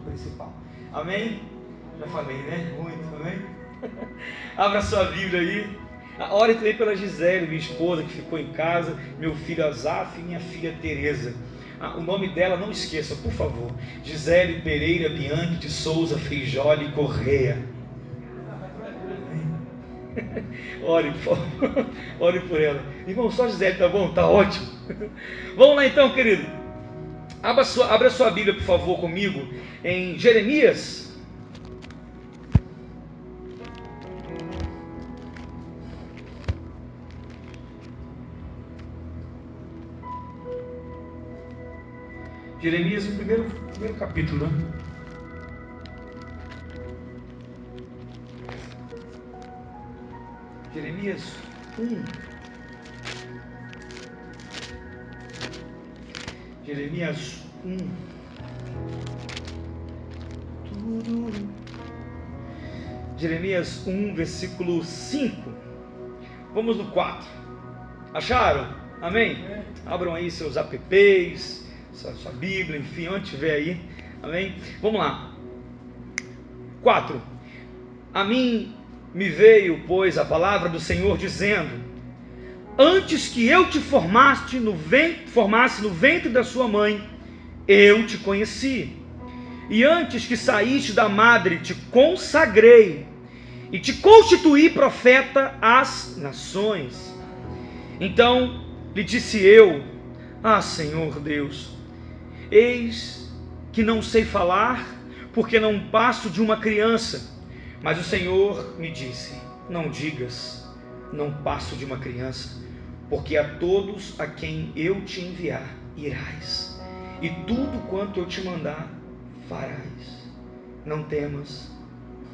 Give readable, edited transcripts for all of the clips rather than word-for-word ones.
principal. Amém? Já falei, né? Muito, amém? Abra sua Bíblia aí. Ore também pela Gisele, minha esposa, que ficou em casa, meu filho Azaf e minha filha Tereza. O nome dela, não esqueça, por favor. Gisele Pereira Bianchi de Souza Feijoli Correia. Ore, por favor. Ore por ela. Irmão, só Gisele, tá bom? Tá ótimo. Vamos lá então, querido. Abra sua Bíblia, por favor, comigo, em Jeremias. Jeremias, o primeiro capítulo, né? Jeremias 1. Jeremias 1. Jeremias 1, versículo 5. Vamos no 4. Acharam? Amém? Abram aí seus apps, sua Bíblia, enfim, onde tiver aí. Amém? Vamos lá. 4. A mim me veio, pois, a palavra do Senhor dizendo: antes que eu te formasse no ventre da sua mãe, eu te conheci. E antes que saíste da madre, te consagrei e te constituí profeta às nações. Então lhe disse eu: Senhor Deus, eis que não sei falar, porque não passo de uma criança. Mas o Senhor me disse: não digas, não passo de uma criança, porque a todos a quem eu te enviar irás, e tudo quanto eu te mandar farás. Não temas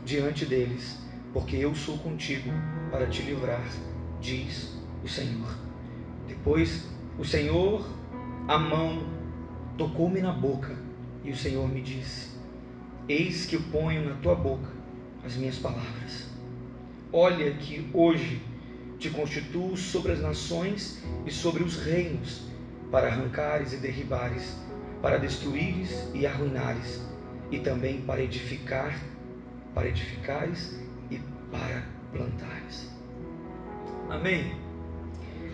diante deles, porque eu sou contigo para te livrar, diz o Senhor. Depois o Senhor, a mão, tocou-me na boca, e o Senhor me disse: eis que eu ponho na tua boca as minhas palavras. Olha que hoje te constituo sobre as nações e sobre os reinos, para arrancares e derribares, para destruires e arruinares, e também para edificares e para plantares. Amém?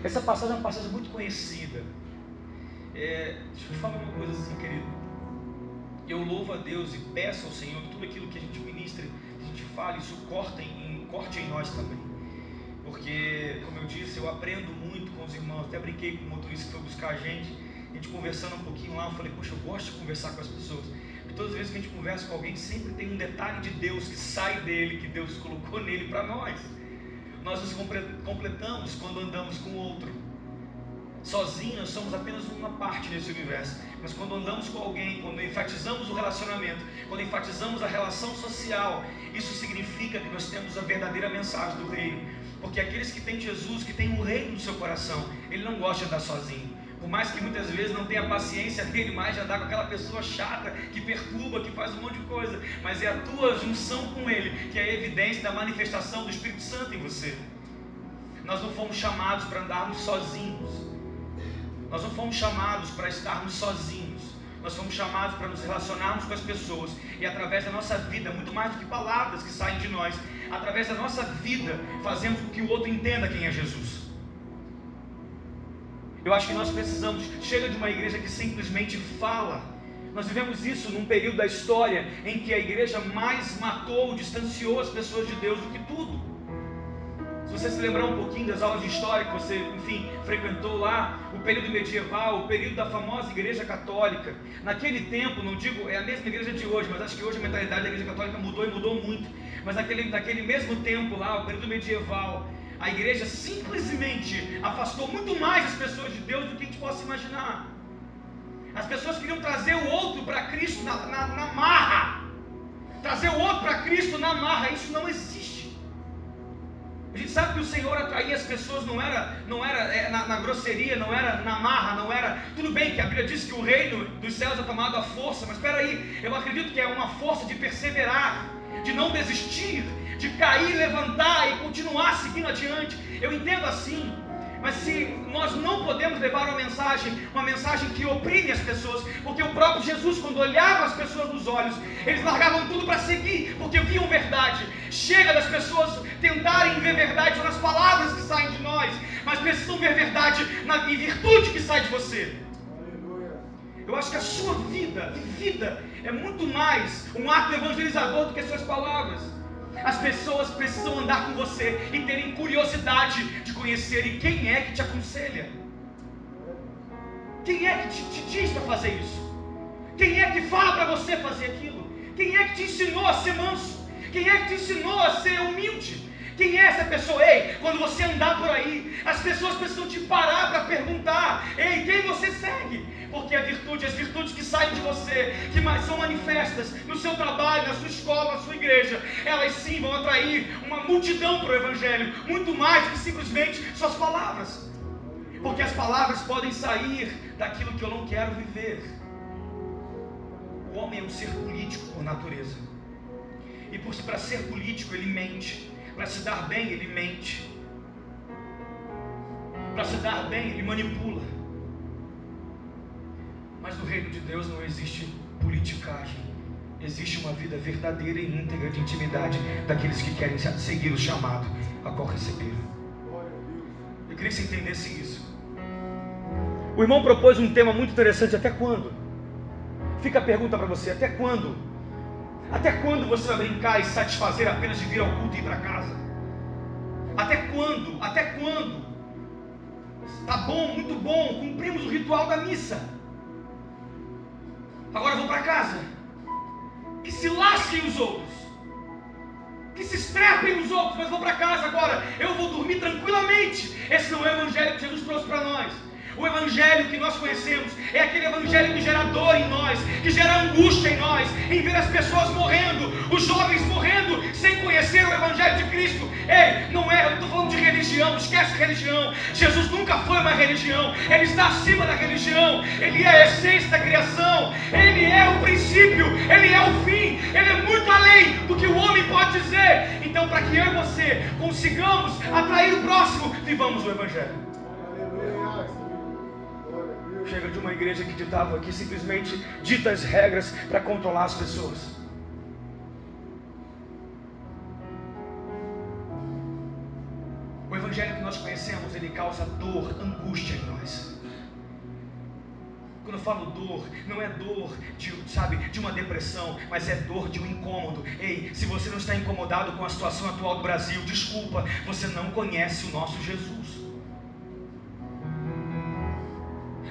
Essa passagem é uma passagem muito conhecida. Deixa eu falar uma coisa assim, querido. Eu louvo a Deus e peço ao Senhor que tudo aquilo que a gente ministra, que a gente fala, isso corte em nós também. Porque, como eu disse, eu aprendo muito com os irmãos. Até brinquei com o motorista que foi buscar a gente conversando um pouquinho lá, eu falei: poxa, eu gosto de conversar com as pessoas. Porque todas as vezes que a gente conversa com alguém, sempre tem um detalhe de Deus que sai dele, que Deus colocou nele para nós. Nós nos completamos quando andamos com o outro. Sozinhos somos apenas uma parte nesse universo, mas quando andamos com alguém, quando enfatizamos o relacionamento, quando enfatizamos a relação social, isso significa que nós temos a verdadeira mensagem do reino. Porque aqueles que têm Jesus, que têm o reino no seu coração, ele não gosta de andar sozinho. Por mais que muitas vezes não tenha paciência dele mais de andar com aquela pessoa chata, que perturba, que faz um monte de coisa, mas é a tua junção com ele que é a evidência da manifestação do Espírito Santo em você. Nós não fomos chamados para andarmos sozinhos. Nós não fomos chamados para estarmos sozinhos. Nós fomos chamados para nos relacionarmos com as pessoas. E através da nossa vida, muito mais do que palavras que saem de nós, através da nossa vida, fazemos com que o outro entenda quem é Jesus. Eu acho que nós precisamos, chega de uma igreja que simplesmente fala. Nós vivemos isso num período da história em que a igreja mais matou, distanciou as pessoas de Deus do que tudo. Se você se lembrar um pouquinho das aulas de história que você, enfim, frequentou lá, o período medieval, o período da famosa igreja católica. Naquele tempo, não digo, é a mesma igreja de hoje, mas acho que hoje a mentalidade da igreja católica mudou e mudou muito. Mas naquele mesmo tempo lá, o período medieval, a igreja simplesmente afastou muito mais as pessoas de Deus do que a gente possa imaginar. As pessoas queriam trazer o outro para Cristo na marra. Trazer o outro para Cristo na marra, isso não existe. A gente sabe que o Senhor atraía as pessoas, não era na grosseria, não era na marra, não era... Tudo bem que a Bíblia diz que o reino dos céus é tomado à força, mas espera aí, eu acredito que é uma força de perseverar, de não desistir, de cair, levantar e continuar seguindo adiante. Eu entendo assim. Mas se nós não podemos levar uma mensagem que oprime as pessoas, porque o próprio Jesus, quando olhava as pessoas nos olhos, eles largavam tudo para seguir, porque viam verdade. Chega das pessoas tentarem ver verdade só nas palavras que saem de nós, mas precisam ver verdade na virtude que sai de você. Eu acho que a sua vida é muito mais um ato evangelizador do que as suas palavras. As pessoas precisam andar com você e terem curiosidade de conhecer. E quem é que te aconselha? Quem é que te diz para fazer isso? Quem é que fala para você fazer aquilo? Quem é que te ensinou a ser manso? Quem é que te ensinou a ser humilde? Quem é essa pessoa? Ei, quando você andar por aí, as pessoas precisam te parar para perguntar: ei, quem você segue? Porque as virtudes que saem de você, que mais são manifestas no seu trabalho, na sua escola, na sua igreja, elas sim vão atrair uma multidão para o Evangelho, muito mais que simplesmente suas palavras. Porque as palavras podem sair daquilo que eu não quero viver. O homem é um ser político por natureza. E para ser político ele mente. Para se dar bem ele mente. Para se dar bem ele manipula. Mas no reino de Deus não existe politicagem. Existe uma vida verdadeira e íntegra de intimidade daqueles que querem seguir o chamado a qual receberam. Eu queria que você entendesse isso. O irmão propôs um tema muito interessante: até quando? Fica a pergunta para você: até quando? Até quando você vai brincar e satisfazer apenas de vir ao culto e ir para casa? Até quando? Até quando? Tá bom, muito bom, cumprimos o ritual da missa. Agora eu vou para casa. Que se lasquem os outros, que se estrepem os outros, mas vou para casa agora. Eu vou dormir tranquilamente. Esse não é o evangelho que Jesus trouxe para nós. O evangelho que nós conhecemos é aquele evangelho que gera dor em nós, que gera angústia em nós, em ver as pessoas morrendo, os jovens morrendo, sem conhecer o evangelho de Cristo. Ei, não é, eu não estou falando de religião, esquece religião. Jesus nunca foi uma religião, Ele está acima da religião. Ele é a essência da criação, Ele é o princípio, Ele é o fim, Ele é muito além do que o homem pode dizer. Então, para que eu e você consigamos atrair o próximo, vivamos o evangelho. Chega de uma igreja que simplesmente dita as regras para controlar as pessoas. O evangelho que nós conhecemos, ele causa dor, angústia em nós. Quando eu falo dor, não é dor de uma depressão, mas é dor de um incômodo. Ei, se você não está incomodado com a situação atual do Brasil, desculpa, você não conhece o nosso Jesus.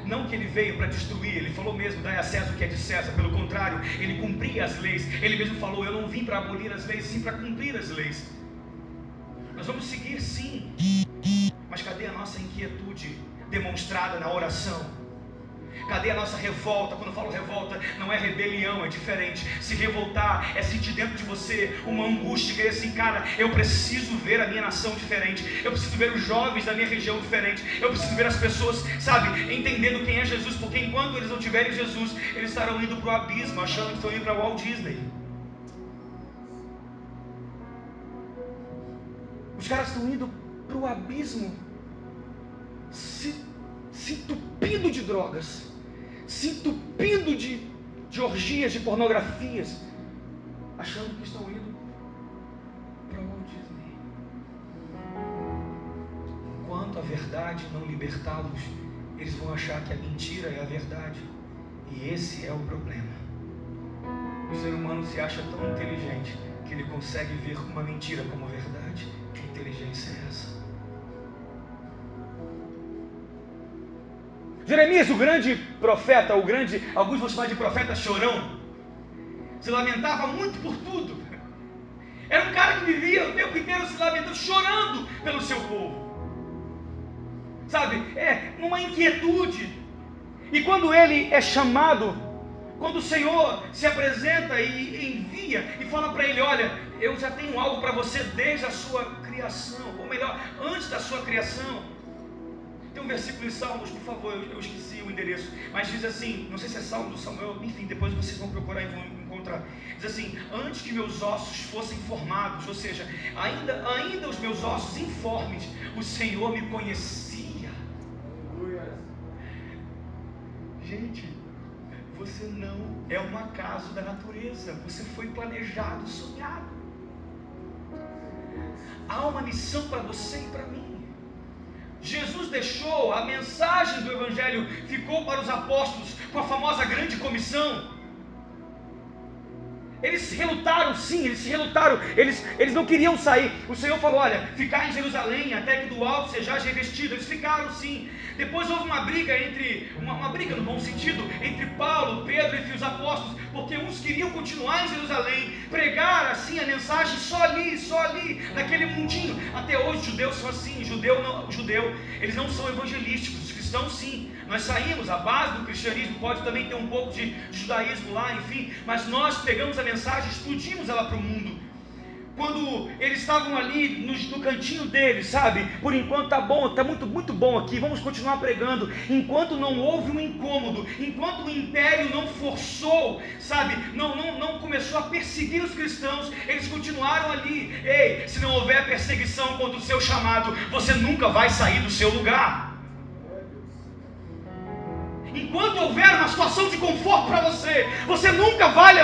Não que ele veio para destruir, ele falou mesmo: dai a César o que é de César. Pelo contrário, ele cumpria as leis. Ele mesmo falou: eu não vim para abolir as leis, sim para cumprir as leis. Nós vamos seguir sim, mas cadê a nossa inquietude demonstrada na oração? Cadê a nossa revolta? Quando eu falo revolta, não é rebelião, é diferente. Se revoltar é sentir dentro de você uma angústia, querer assim: cara, eu preciso ver a minha nação diferente, eu preciso ver os jovens da minha região diferente, eu preciso ver as pessoas, entendendo quem é Jesus, porque enquanto eles não tiverem Jesus, eles estarão indo para o abismo, achando que estão indo para o Walt Disney. Os caras estão indo para o abismo, se entupindo de drogas, se entupindo de orgias, de pornografias, achando que estão indo para o Walt Disney. Enquanto a verdade não libertá-los, eles vão achar que a mentira é a verdade. E esse é o problema. O ser humano se acha tão inteligente que ele consegue ver uma mentira como verdade. Que inteligência é essa? Jeremias, o grande profeta, alguns vão chamar de profeta chorão, se lamentava muito por tudo. Era um cara que vivia o tempo inteiro se lamentando, chorando pelo seu povo. Numa inquietude. E quando ele é chamado, quando o Senhor se apresenta e envia e fala para ele: olha, eu já tenho algo para você desde a sua criação, ou melhor, antes da sua criação. Tem um versículo em Salmos, por favor, eu esqueci o endereço, mas diz assim, não sei se é Salmo do Samuel, enfim, depois vocês vão procurar e vão encontrar. Diz assim: antes que meus ossos fossem formados, ou seja, ainda os meus ossos informes, o Senhor me conhecia. Gente, você não é um acaso da natureza, você foi planejado, sonhado. Há uma missão para você e para mim. Jesus deixou, a mensagem do Evangelho ficou para os apóstolos com a famosa grande comissão. Eles se relutaram, sim, eles não queriam sair. O Senhor falou: olha, ficar em Jerusalém até que do alto sejais revestido. Eles ficaram, sim. Depois houve uma briga uma briga no bom sentido, entre Paulo, Pedro e os apóstolos, porque uns queriam continuar em Jerusalém, pregar assim a mensagem só ali, naquele mundinho. Até hoje os judeus são assim, judeu, eles não são evangelísticos, os cristãos sim. Nós saímos, a base do cristianismo pode também ter um pouco de judaísmo lá, enfim, mas nós pegamos a mensagem, explodimos ela para o mundo. Quando eles estavam ali no cantinho deles, sabe? Por enquanto tá bom, tá muito bom aqui, vamos continuar pregando. Enquanto não houve um incômodo, enquanto o império não forçou, sabe? Não começou a perseguir os cristãos, eles continuaram ali. Ei, se não houver perseguição contra o seu chamado, você nunca vai sair do seu lugar. Enquanto houver uma situação de conforto para você, você nunca vai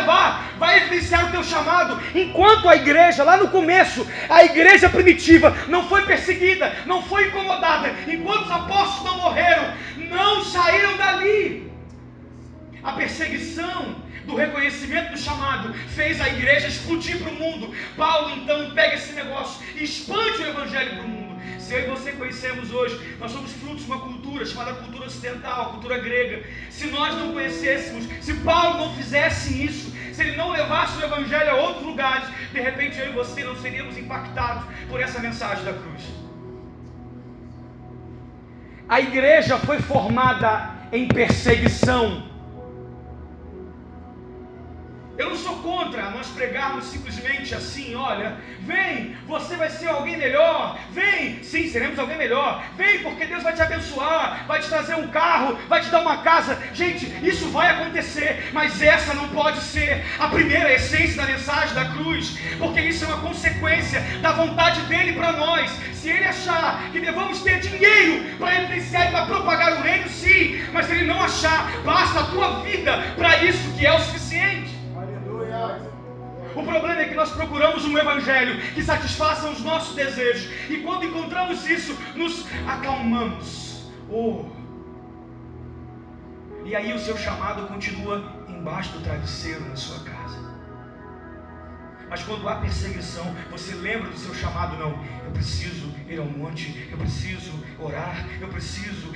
evidenciar o teu chamado. Enquanto a igreja, lá no começo, a igreja primitiva não foi perseguida, não foi incomodada, enquanto os apóstolos não morreram, não saíram dali. A perseguição do reconhecimento do chamado fez a igreja explodir para o mundo. Paulo então pega esse negócio e expande o evangelho para o mundo. Se eu e você conhecemos hoje, nós somos frutos de uma cultura chamada cultura ocidental, cultura grega. Se nós não conhecêssemos, se Paulo não fizesse isso, se ele não levasse o evangelho a outros lugares, de repente eu e você não seríamos impactados por essa mensagem da cruz. A igreja foi formada em perseguição. Eu não sou contra nós pregarmos simplesmente assim: olha, vem, você vai ser alguém melhor, vem, sim, seremos alguém melhor, vem porque Deus vai te abençoar, vai te trazer um carro, vai te dar uma casa. Gente, isso vai acontecer, mas essa não pode ser a primeira essência da mensagem da cruz, porque isso é uma consequência da vontade dele para nós. Se ele achar que devamos ter dinheiro para evidenciar e para propagar o reino, sim, mas se ele não achar, basta a tua vida para isso, que é o suficiente. O problema é que nós procuramos um evangelho que satisfaça os nossos desejos, e quando encontramos isso, nos acalmamos. E aí o seu chamado continua embaixo do travesseiro na sua casa. Mas quando há perseguição, você lembra do seu chamado. Não, eu preciso ir ao monte, eu preciso orar, eu preciso.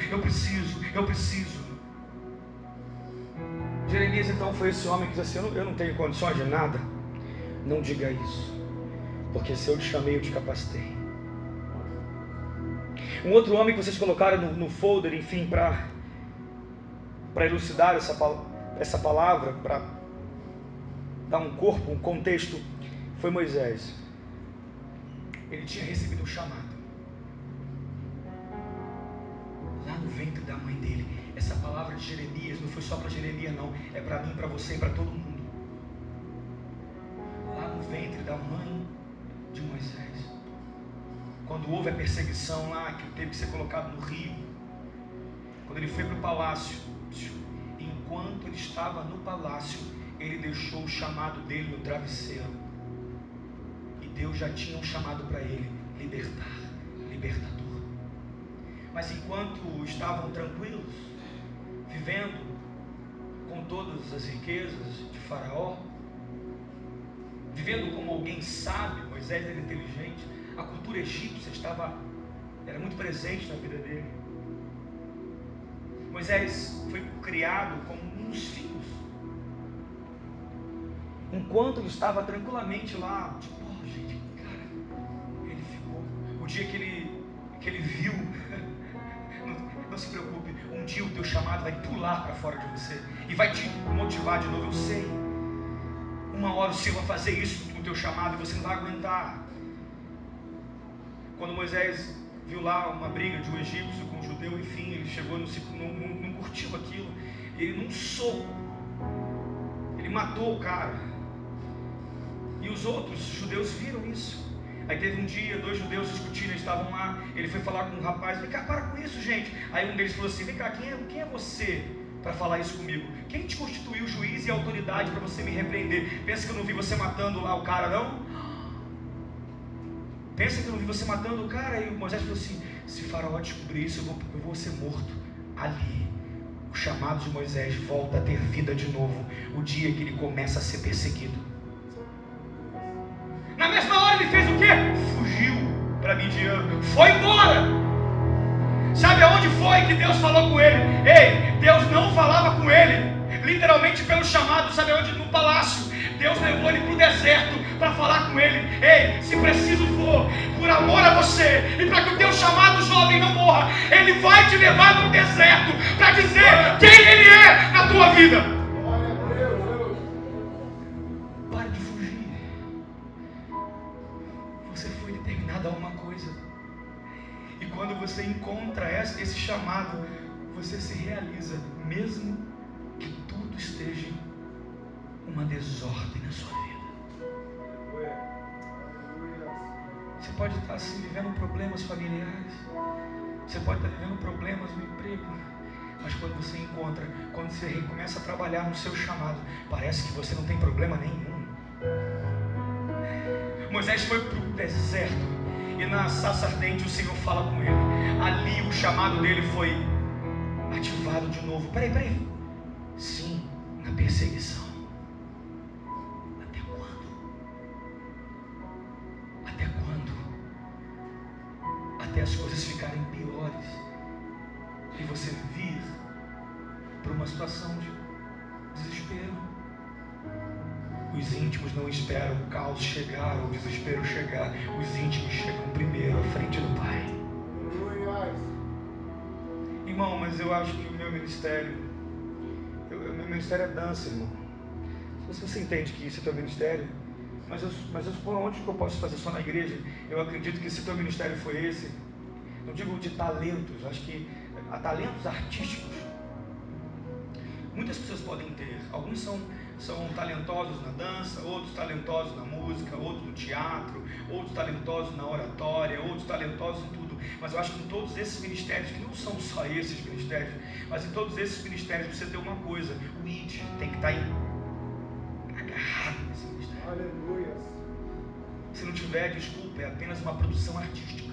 Jeremias então foi esse homem que disse assim: eu não tenho condições de nada. Não diga isso, porque se eu te chamei, eu te capacitei. Um outro homem que vocês colocaram no folder, enfim, para elucidar essa palavra, para dar um corpo, um contexto, foi Moisés. Ele tinha recebido um chamado lá no ventre da mãe dele. Essa palavra de Jeremias não foi só para Jeremias, não, é para mim, para você e para todo mundo. Lá no ventre da mãe de Moisés, quando houve a perseguição lá, que teve que ser colocado no rio, quando ele foi para o palácio, enquanto ele estava no palácio, ele deixou o chamado dele no travesseiro, e Deus já tinha um chamado para ele: libertador. Mas enquanto estavam tranquilos, vivendo com todas as riquezas de Faraó, vivendo como alguém sábio, Moisés era inteligente, a cultura egípcia era muito presente na vida dele. Moisés foi criado como um dos filhos. Enquanto ele estava tranquilamente lá, gente, cara, ele ficou. O dia que ele viu, não se preocupe, um dia o teu chamado vai pular para fora de você e vai te motivar de novo. Eu sei, uma hora o Senhor vai fazer isso com o teu chamado e você não vai aguentar. Quando Moisés viu lá uma briga de um egípcio com um judeu, enfim, ele chegou, não curtiu aquilo, ele num soco, ele matou o cara, e os outros judeus viram isso. Aí teve um dia, 2 judeus discutindo, eles estavam lá, ele foi falar com um rapaz: vem cá, para com isso, gente. Aí um deles falou assim: vem cá, quem é você para falar isso comigo. Quem te constituiu juiz e autoridade para você me repreender? Pensa que eu não vi você matando lá o cara, não? Pensa que eu não vi você matando o cara? E Moisés falou assim: se Faraó descobrir isso, eu vou ser morto. Ali, o chamado de Moisés volta a ter vida de novo, o dia que ele começa a ser perseguido. Na mesma hora ele fez o quê? Fugiu para Midian, foi embora. Sabe aonde foi que Deus falou com ele? Ei, Deus não falava com ele literalmente pelo chamado, sabe onde? No palácio. Deus levou ele para o deserto para falar com ele. Ei, se preciso for, por amor a você e para que o teu chamado jovem não morra, ele vai te levar para o deserto para dizer quem ele é na tua vida. Pare de fugir. Você foi determinado a uma coisa, e quando você encontra esse chamado, você se realiza, mesmo que tudo esteja uma desordem na sua vida. Você pode estar assim, vivendo problemas familiares, você pode estar vivendo problemas no emprego, mas quando você encontra, quando você começa a trabalhar no seu chamado, parece que você não tem problema nenhum. Moisés foi para o deserto, e na sarça ardente o Senhor fala com ele. Ali o chamado dele foi ativado de novo. Peraí. Sim, na perseguição. Até quando? Até quando? Até as coisas ficarem piores e você vir para uma situação de desespero. Os íntimos não esperam o caos chegar ou o desespero chegar. Os íntimos chegam primeiro à frente do Pai. Irmão, mas eu acho que o meu ministério é dança, irmão. Se você entende que isso é teu ministério, mas por onde que eu posso fazer só na igreja? Eu acredito que se teu ministério foi esse, não digo de talentos, acho que há talentos artísticos. Muitas pessoas podem ter. Alguns são talentosos na dança, outros talentosos na música, outros no teatro, outros talentosos na oratória, outros talentosos em tudo. Mas eu acho que em todos esses ministérios, que não são só esses ministérios, mas em todos esses ministérios você tem uma coisa: o id tem que estar agarrado nesse ministério. Aleluia. Se não tiver, desculpa, é apenas uma produção artística.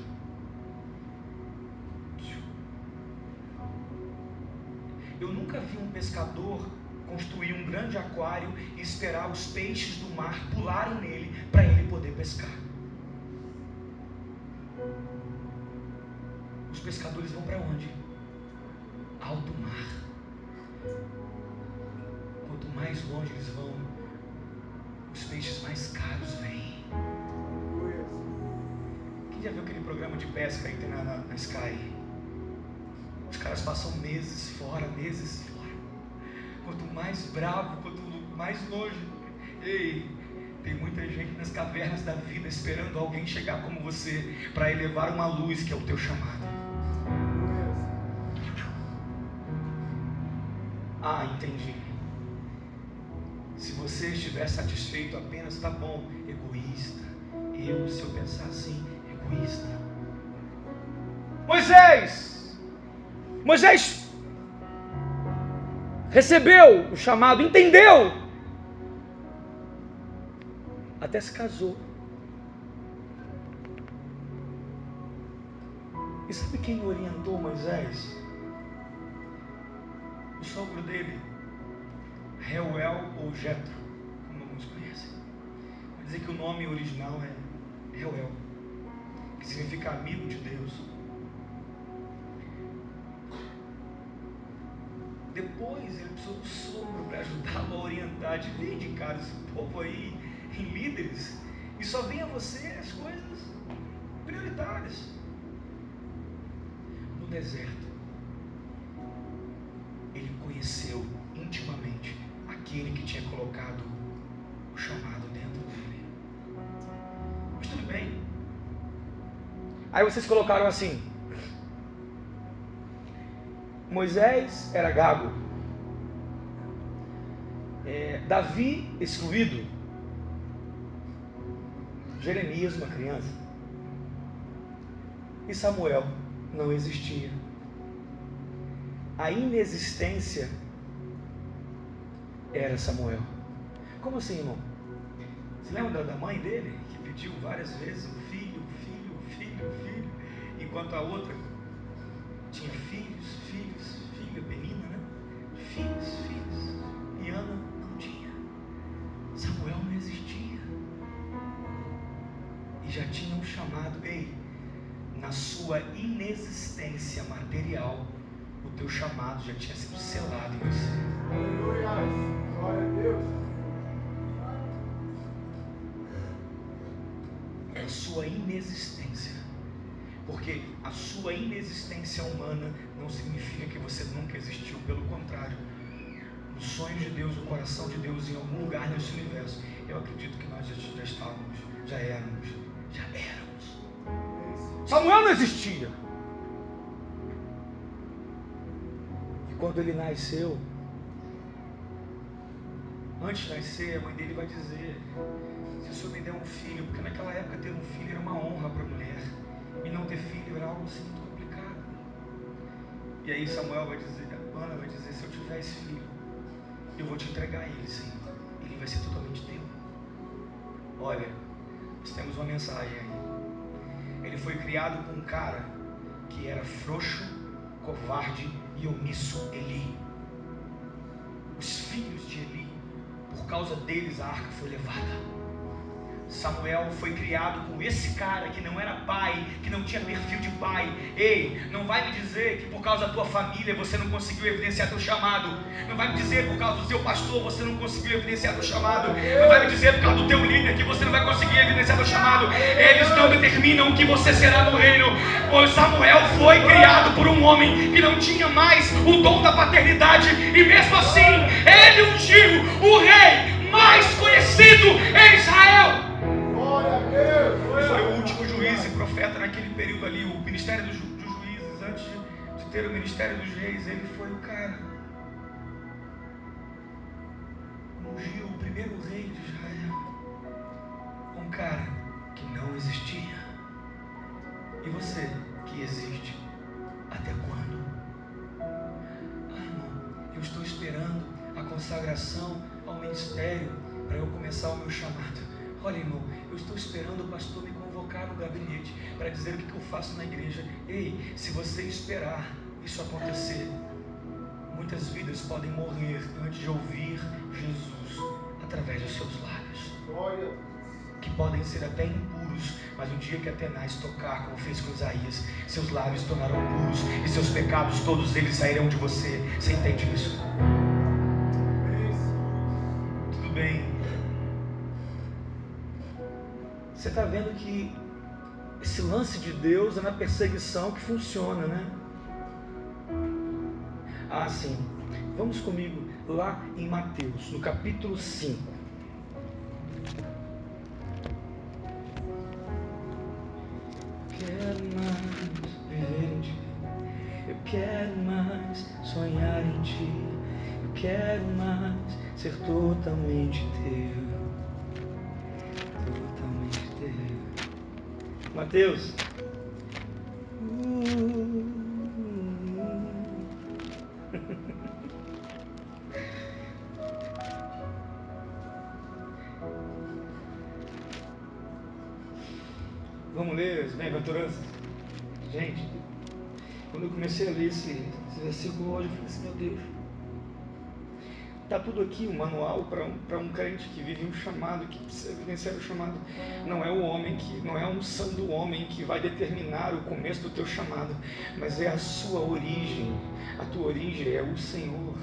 Eu nunca vi um pescador construir um grande aquário e esperar os peixes do mar pularem nele para ele poder pescar. Os pescadores vão para onde? Alto mar. Quanto mais longe eles vão, os peixes mais caros vêm. Quem já viu aquele programa de pesca aí que tem na Sky? Os caras passam meses fora. Quanto mais bravo, quanto mais longe. Ei, tem muita gente nas cavernas da vida esperando alguém chegar como você para elevar uma luz que é o teu chamado. Ah, entendi. Se você estiver satisfeito apenas, tá bom, egoísta. Se eu pensar assim, egoísta. Moisés recebeu o chamado, entendeu, até se casou. E sabe quem orientou Moisés? O sogro dele, Reuel ou Jetro, como alguns conhecem. Vai dizer que o nome original é Reuel, que significa amigo de Deus. Depois ele precisou do sogro para ajudá-lo a orientar. Divide, cara, esse povo aí em líderes, e só vem a você as coisas prioritárias. No deserto, ele conheceu intimamente aquele que tinha colocado o chamado dentro dele. Mas tudo bem. Aí vocês colocaram assim: Moisés era gago, Davi excluído, Jeremias uma criança, e Samuel não existia. A inexistência era Samuel. Como assim, irmão? Você lembra da mãe dele, que pediu várias vezes um filho, enquanto a outra tinha filha, Penina, né? Filhos, e Ana não tinha. Samuel não existia. E já tinha um chamado. Ei, na sua inexistência material, o teu chamado já tinha sido selado em você. Aleluia, glória a Deus. A sua inexistência, porque a sua inexistência humana não significa que você nunca existiu, pelo contrário, nos sonhos de Deus, no coração de Deus, em algum lugar nesse universo, eu acredito que nós já estávamos, já éramos. Samuel não existia, e quando ele nasceu, antes de nascer, a mãe dele vai dizer: se o senhor me der um filho, porque naquela época ter um filho era uma honra para a mulher, e não ter filho era algo assim muito complicado. E aí Samuel vai dizer, Ana vai dizer: se eu tiver esse filho, eu vou te entregar ele, Senhor, ele vai ser totalmente teu. Olha, nós temos uma mensagem aí. Ele foi criado com um cara que era frouxo, covarde e omisso, Eli. Os filhos de Eli, por causa deles a arca foi levada. Samuel foi criado com esse cara que não era pai, que não tinha perfil de pai. Ei, não vai me dizer que por causa da tua família você não conseguiu evidenciar teu chamado. Não vai me dizer por causa do teu pastor você não conseguiu evidenciar teu chamado. Não vai me dizer por causa do teu líder que você não vai conseguir evidenciar teu chamado. Eles não determinam o que você será no reino. Pois Samuel foi criado por um homem que não tinha mais o dom da paternidade, e mesmo assim ele ungiu o rei mais conhecido em Israel. Ele foi o último juiz e profeta naquele período ali. O ministério dos juízes, antes de ter o ministério dos reis, ele foi o cara. Ungiu o primeiro rei de Israel. Um cara que não existia. E você que existe, até quando? Ah, irmão, eu estou esperando a consagração ao ministério para eu começar o meu chamado. Olha, irmão, eu estou esperando o pastor me convocar no gabinete para dizer o que eu faço na igreja. Ei, se você esperar isso acontecer, muitas vidas podem morrer antes de ouvir Jesus através dos seus lábios, que podem ser até impuros, mas o dia que Atenais tocar, como fez com Isaías, seus lábios tornarão puros e seus pecados, todos eles sairão de você. Você entende isso? Tudo bem. Você está vendo que esse lance de Deus é na perseguição que funciona, né? Ah, sim. Vamos comigo lá em Mateus, no capítulo 5. Quero mais viver em Ti. Eu quero mais sonhar em Ti. Eu quero mais ser totalmente Teu. Mateus. Vamos ler as bem-aventuranças. Gente, quando eu comecei a ler esse versículo hoje, eu falei assim: meu Deus, está tudo aqui, um manual para um crente que vive um chamado, que precisa evidenciar o chamado. Não é o homem, não é a unção do homem que vai determinar o começo do teu chamado, mas é a sua origem. A tua origem é o Senhor.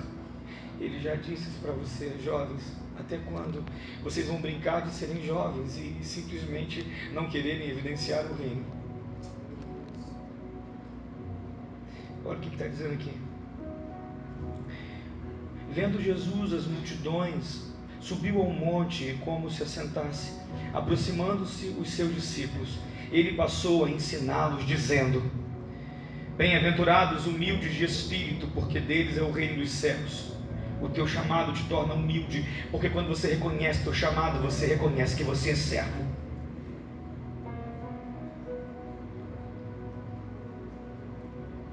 Ele já disse isso para vocês, jovens: até quando vocês vão brincar de serem jovens e simplesmente não quererem evidenciar o reino? Olha o que está dizendo aqui. Vendo Jesus as multidões, subiu ao monte e como se assentasse, aproximando-se os seus discípulos, ele passou a ensiná-los, dizendo: bem-aventurados humildes de espírito, porque deles é o reino dos céus. O teu chamado te torna humilde, porque quando você reconhece o teu chamado, você reconhece que você é servo.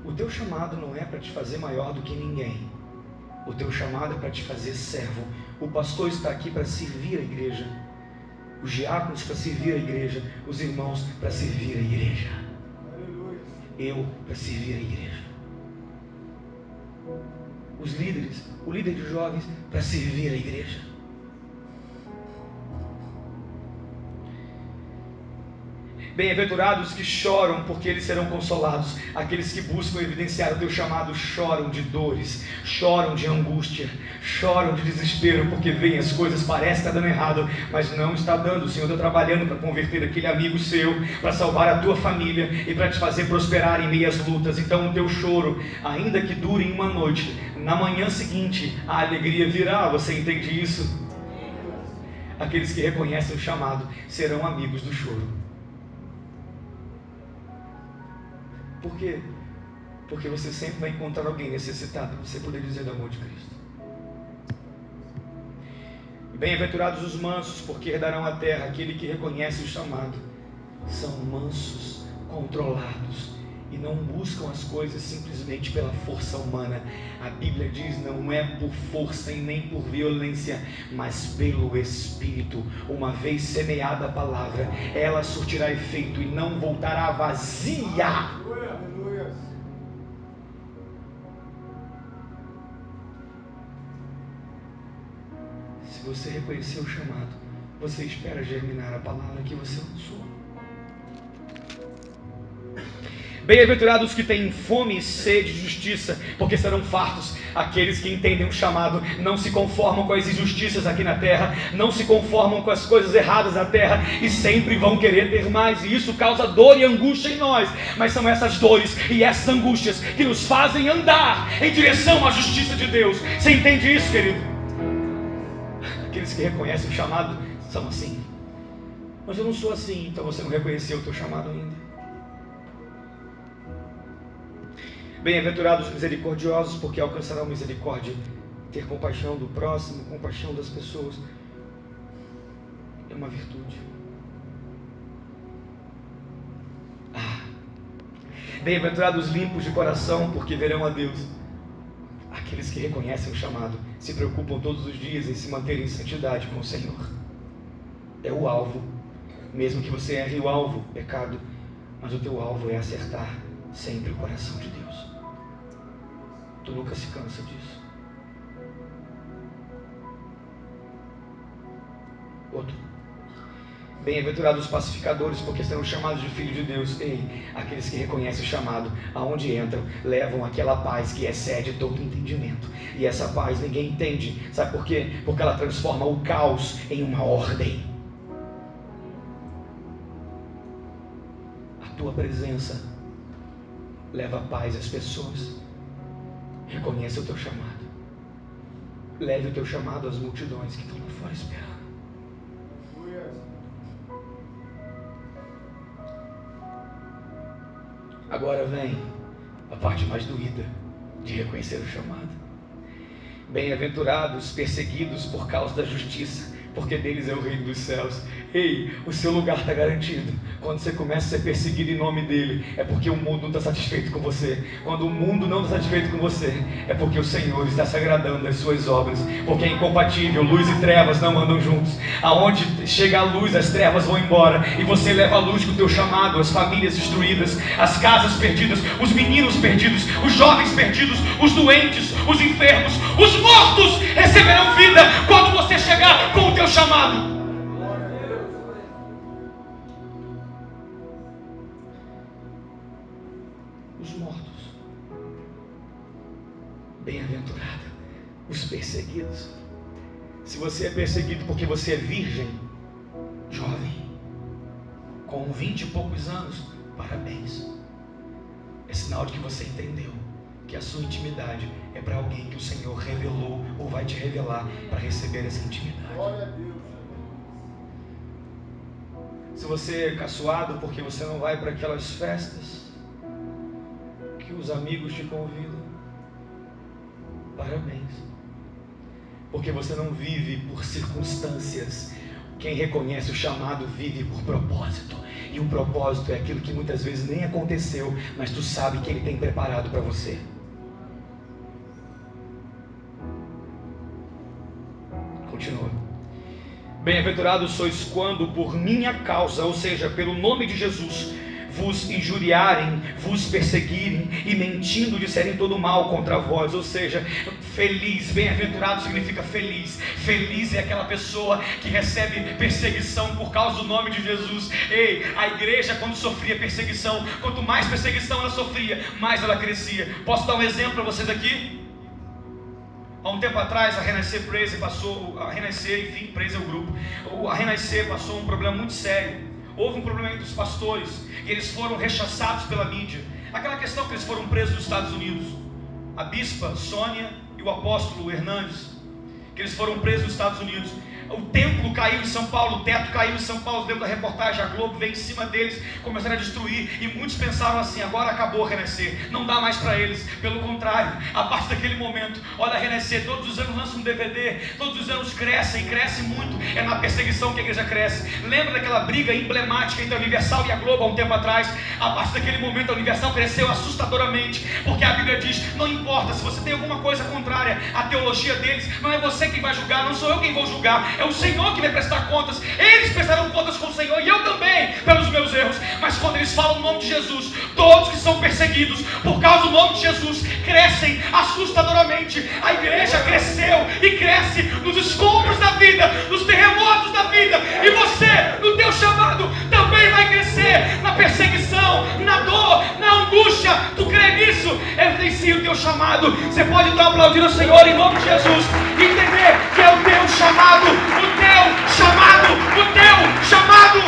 O teu chamado não é para te fazer maior do que ninguém. O teu chamado é para te fazer servo O pastor está aqui para servir a igreja, os diáconos para servir a igreja, os irmãos para servir a igreja, eu para servir a igreja, os líderes, o líder de jovens para servir a igreja. Bem-aventurados que choram, porque eles serão consolados. Aqueles que buscam evidenciar o teu chamado choram de dores, choram de angústia, choram de desespero, porque veem as coisas, parece que está dando errado, mas não está dando. O Senhor está trabalhando para converter aquele amigo seu, para salvar a tua família e para te fazer prosperar em meio às lutas. Então o teu choro, ainda que dure em uma noite, na manhã seguinte a alegria virá. Você entende isso? Aqueles que reconhecem o chamado serão amigos do choro. Por quê? Porque você sempre vai encontrar alguém necessitado para você poder dizer do amor de Cristo. Bem-aventurados os mansos, porque herdarão a terra. Aquele que reconhece o chamado são mansos, controlados e não buscam as coisas simplesmente pela força humana. A Bíblia diz: não é por força e nem por violência, mas pelo Espírito. Uma vez semeada a palavra, ela surtirá efeito e não voltará vazia. Se você reconhecer o chamado, você espera germinar a palavra que você lançou. Bem-aventurados que têm fome e sede de justiça, porque serão fartos. Aqueles que entendem o chamado não se conformam com as injustiças aqui na terra, não se conformam com as coisas erradas na terra e sempre vão querer ter mais, e isso causa dor e angústia em nós. Mas são essas dores e essas angústias que nos fazem andar em direção à justiça de Deus. Você entende isso, querido? Aqueles que reconhecem o chamado são assim. Mas eu não sou assim. Então você não reconheceu o teu chamado ainda. Bem-aventurados os misericordiosos, porque alcançarão misericórdia. Ter compaixão do próximo, compaixão das pessoas, é uma virtude. Bem-aventurados os limpos de coração, porque verão a Deus. Aqueles que reconhecem o chamado se preocupam todos os dias em se manterem em santidade com o Senhor. É o alvo. Mesmo que você erre o alvo, pecado, mas o teu alvo é acertar sempre o coração de Deus. Tu nunca se cansa disso. Outro. Bem-aventurados os pacificadores, porque serão chamados de filhos de Deus. Ei, aqueles que reconhecem o chamado, aonde entram, levam aquela paz que excede todo entendimento. E essa paz ninguém entende. Sabe por quê? Porque ela transforma o caos em uma ordem. A tua presença leva paz às pessoas. Reconheça o teu chamado. Leve o teu chamado às multidões que estão lá fora esperando. Agora vem a parte mais doída de reconhecer o chamado. Bem-aventurados, perseguidos por causa da justiça, porque deles é o reino dos céus. Ei, o seu lugar está garantido. Quando você começa a ser perseguido em nome dele, é porque o mundo não está satisfeito com você. Quando o mundo não está satisfeito com você, é porque o Senhor está se agradando das suas obras. Porque é incompatível, luz e trevas não andam juntos. Aonde chega a luz, as trevas vão embora. E você leva a luz com o teu chamado, as famílias destruídas, as casas perdidas, os meninos perdidos, os jovens perdidos, os doentes, os enfermos, os mortos receberão vida quando você chegar com o teu chamado. Os mortos, bem-aventurado, os perseguidos. Se você é perseguido porque você é virgem, jovem, com 20 e poucos anos, parabéns. É sinal de que você entendeu que a sua intimidade é para alguém que o Senhor revelou ou vai te revelar para receber essa intimidade. Glória a Deus. Se você é caçoado porque você não vai para aquelas festas que os amigos te convidam, parabéns. Porque você não vive por circunstâncias. Quem reconhece o chamado vive por propósito. E o propósito é aquilo que muitas vezes nem aconteceu, mas tu sabe que ele tem preparado para você. Bem-aventurados sois quando por minha causa, ou seja, pelo nome de Jesus, vos injuriarem, vos perseguirem e mentindo disserem todo mal contra vós. Ou seja, feliz, bem-aventurado significa feliz. Feliz é aquela pessoa que recebe perseguição por causa do nome de Jesus. Ei, a igreja, quando sofria perseguição, quanto mais perseguição ela sofria, mais ela crescia. Posso dar um exemplo para vocês aqui? Há um tempo atrás a Renascer Praise passou, a Renascer, enfim, Praise é o grupo, a Renascer passou um problema muito sério. Houve um problema entre os pastores e eles foram rechaçados pela mídia. Aquela questão que eles foram presos nos Estados Unidos, a bispa Sônia e o apóstolo Hernandes, que eles foram presos nos Estados Unidos. O templo caiu em São Paulo, o teto caiu em São Paulo. Dentro da reportagem, a Globo veio em cima deles, começaram a destruir, e muitos pensaram assim: agora acabou a Renascer, não dá mais para eles. Pelo contrário, a partir daquele momento, olha, a Renascer todos os anos lança um DVD, todos os anos cresce muito. É na perseguição que a igreja cresce. Lembra daquela briga emblemática entre a Universal e a Globo há um tempo atrás? A partir daquele momento a Universal cresceu assustadoramente, porque a Bíblia diz: não importa se você tem alguma coisa contrária à teologia deles, não é você quem vai julgar, não sou eu quem vou julgar, é o Senhor que vai prestar contas. Eles prestarão contas com o Senhor, e eu também, pelos meus erros. Mas quando eles falam o nome de Jesus, todos que são perseguidos por causa do nome de Jesus crescem assustadoramente. A igreja cresceu e cresce nos escombros da vida, nos terremotos da vida. E você, no teu chamado, também vai crescer na perseguição, na dor, na angústia. Tu crê nisso? Evidencie o teu chamado. Você pode então aplaudir o Senhor em nome de Jesus e entender que é o teu chamado, o teu chamado, o teu chamado.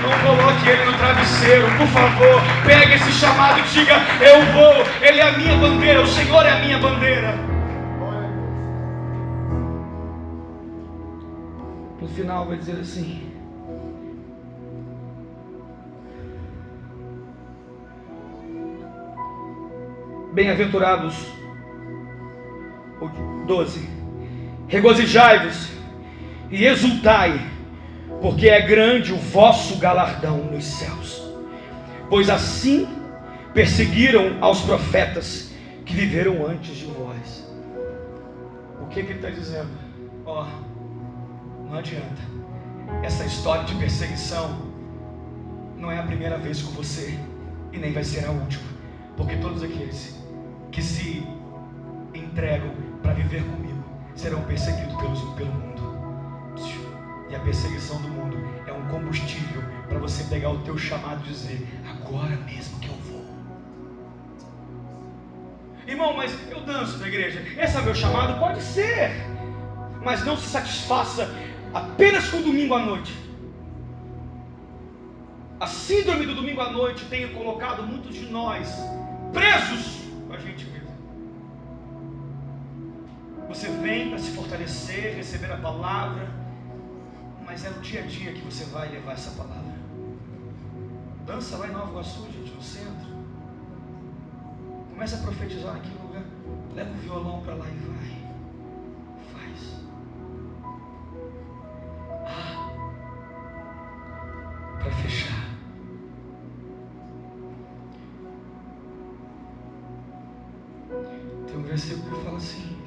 Não coloque ele no travesseiro, por favor. Pegue esse chamado e diga: eu vou. Ele é a minha bandeira, o Senhor é a minha bandeira. No final vai dizer assim: bem-aventurados, 12, regozijai-vos e exultai, porque é grande o vosso galardão nos céus, pois assim perseguiram aos profetas que viveram antes de vós. O que ele está dizendo? Não adianta, essa história de perseguição não é a primeira vez com você, e nem vai ser a última, porque todos aqueles que se entregam para viver comigo serão perseguidos pelo mundo. E a perseguição do mundo é um combustível para você pegar o teu chamado e dizer: agora mesmo que eu vou. Irmão, mas eu danço na igreja, esse é o meu chamado? Pode ser, mas não se satisfaça apenas com o domingo à noite. A síndrome do domingo à noite tem colocado muitos de nós presos com a gente mesmo. Você vem para se fortalecer, receber a palavra, mas é no dia a dia que você vai levar essa palavra. Dança lá em Nova Iguaçu, gente, no centro. Começa a profetizar naquele lugar. Leva o violão para lá e vai. Faz. Para fechar, tem um versículo que fala assim: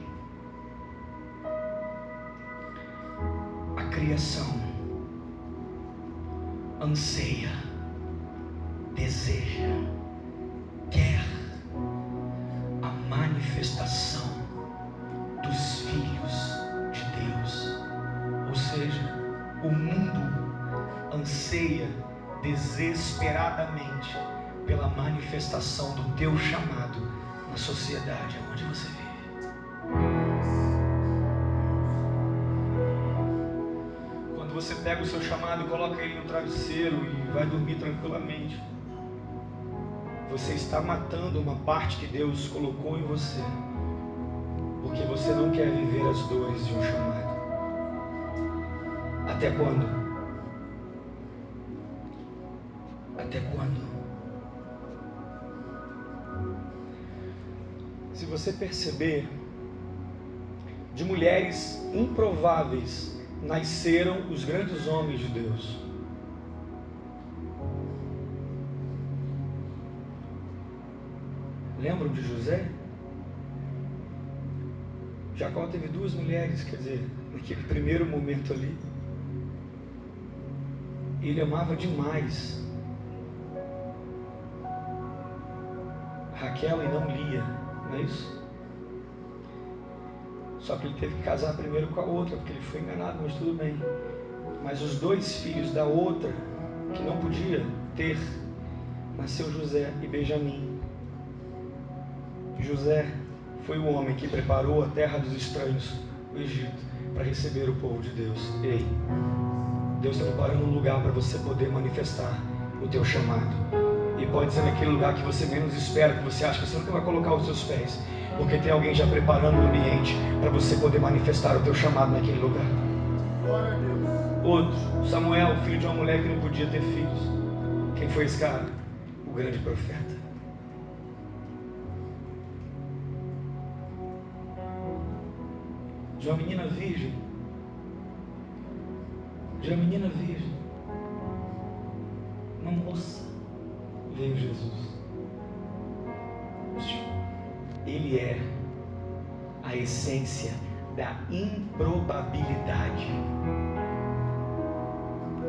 a criação anseia, deseja, quer a manifestação dos filhos de Deus. Ou seja, o mundo anseia desesperadamente pela manifestação do teu chamado na sociedade onde você vive. Quando você pega o seu chamado e coloca ele no travesseiro e vai dormir tranquilamente, você está matando uma parte que Deus colocou em você, porque você não quer viver as dores de um chamado. Até quando? Até quando? Se você perceber, de mulheres improváveis nasceram os grandes homens de Deus. Lembram de José? Jacó teve duas mulheres, quer dizer, naquele primeiro momento ali, ele amava demais Raquel e não Lia, não é isso? Só que ele teve que casar primeiro com a outra, porque ele foi enganado, mas tudo bem. Mas os dois filhos da outra, que não podia ter, nasceu José e Benjamim. José foi o homem que preparou a terra dos estranhos, o Egito, para receber o povo de Deus. Ei, Deus está preparando um lugar para você poder manifestar o teu chamado. E pode ser naquele lugar que você menos espera, que você acha que você nunca vai colocar os seus pés, porque tem alguém já preparando o ambiente para você poder manifestar o teu chamado naquele lugar. Outro, Samuel, filho de uma mulher que não podia ter filhos. Quem foi esse cara? O grande profeta. De uma menina virgem. De uma menina virgem. Uma moça. Veio Jesus. Ele é a essência da improbabilidade.